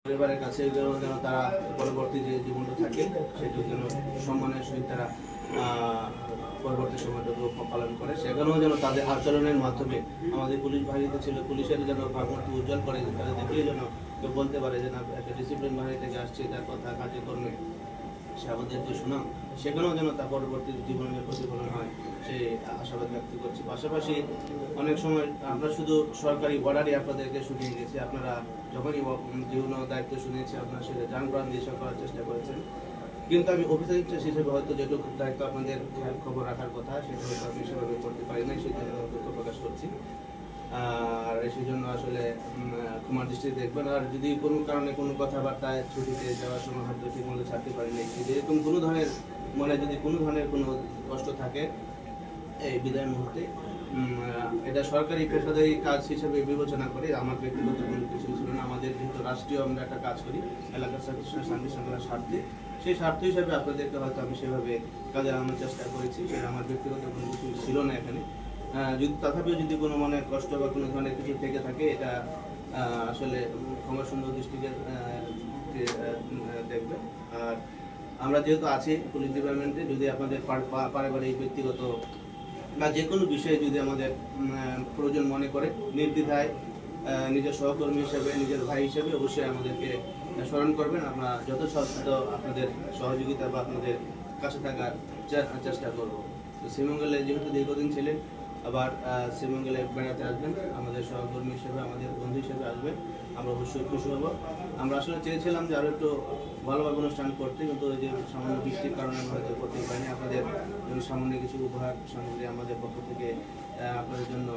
পরিবারের কাছে যেন তারা পরবর্তী যে জীবনটা থাকে সেটা যেন সম্মানের সহিত তারা পরবর্তী সময়টুকু পালন করে, সেখানেও যেন তাদের আচরণের মাধ্যমে আমাদের পুলিশ বাহিনীতে ছিল পুলিশের যেন ভাবমূর্তি উজ্জ্বল করে, তারা দেখলেই যেন কেউ বলতে পারে যে না একটা ডিসিপ্লিন বাহিনী থেকে আসছে, তার কথা কাজে কর্মে সে আমাদের যে সুনাম সেখানেও যেন তার পরবর্তী জীবনের প্রতিফলন হয় সেই আশাবাদ ব্যক্ত করছি। পাশাপাশি অনেক সময় আমরা শুধু সরকারি অর্ডারই আপনাদেরকে শুনিয়ে গেছি, আপনারা যখনই জীবন দায়িত্ব শুনিয়েছি আপনারা সেটা যান প্রাণ দিয়ে করার চেষ্টা করেছেন, কিন্তু আমি অফিসার ইনচার্জ হিসেবে হয়তো যেটুকু দায়িত্ব আপনাদের খবর রাখার কথা সেটা হয়তো আমি সেভাবে করতে পারি নাই, সেই জন্য দুঃখ প্রকাশ করছি। আর সেই জন্য আসলে ক্ষমার দৃষ্টিতে দেখবেন। আর যদি কোনো কারণে কোনো কথাবার্তায় ছুটিতে যাওয়ার সময় হয়তো ঠিক মতো ছাড়তে পারিনি, যদি এরকম কোনো ধরনের যদি কোনো ধরনের কোনো কষ্ট থাকে এই বিদায় মুহূর্তে, এটা সরকারি পেশাদারি কাজ হিসেবে বিবেচনা করে আমার ব্যক্তিগত কোনো কিছু ছিল না। আমাদের যেহেতু রাষ্ট্রীয় আমরা একটা কাজ করি এলাকার শান্তি শৃঙ্খলার স্বার্থে, সেই স্বার্থ হিসাবে আপনাদেরকে হয়তো আমি সেভাবে কাজে লাগানোর চেষ্টা করেছি, সেটা আমার ব্যক্তিগত কোনো কিছু ছিল না এখানে। যদি তথাপিও যদি কোনো মনে কষ্ট বা কোনো ধরনের কিছু থেকে থাকে এটা আসলে ক্ষমা সুন্দর দৃষ্টিকে দেখবে। আর আমরা যেহেতু আছি পুলিশ ডিপার্টমেন্টে, যদি আপনাদের পারিবারিক ব্যক্তিগত বা যে কোনো বিষয়ে যদি আমাদের প্রয়োজন মনে করে নির্দ্বিধায় নিজের সহকর্মী হিসেবে নিজের ভাই হিসেবে অবশ্যই আমাদেরকে স্মরণ করবেন। আমরা যথাসাধ্য আপনাদের সহযোগিতা বা আপনাদের কাছে থাকার চেষ্টা করব। তো শ্রীমঙ্গলে যেহেতু দীর্ঘদিন ছিলেন, আবার শ্রীমঙ্গলে বেড়াতে আসবেন, আমাদের সহকর্মী হিসেবে আমাদের বন্ধু হিসেবে আসবেন, আমরা অবশ্যই খুশি হব। আমরা আসলে চেয়েছিলাম যে আরও একটু ভালোভাবে অনুষ্ঠান করতে, কিন্তু ওই যে সামান্য বৃষ্টির কারণে আমরা হয়তো করতে পারিনি। আপনাদের জন্য সামান্য কিছু উপহার সামগ্রী আমাদের পক্ষ থেকে আপনাদের জন্য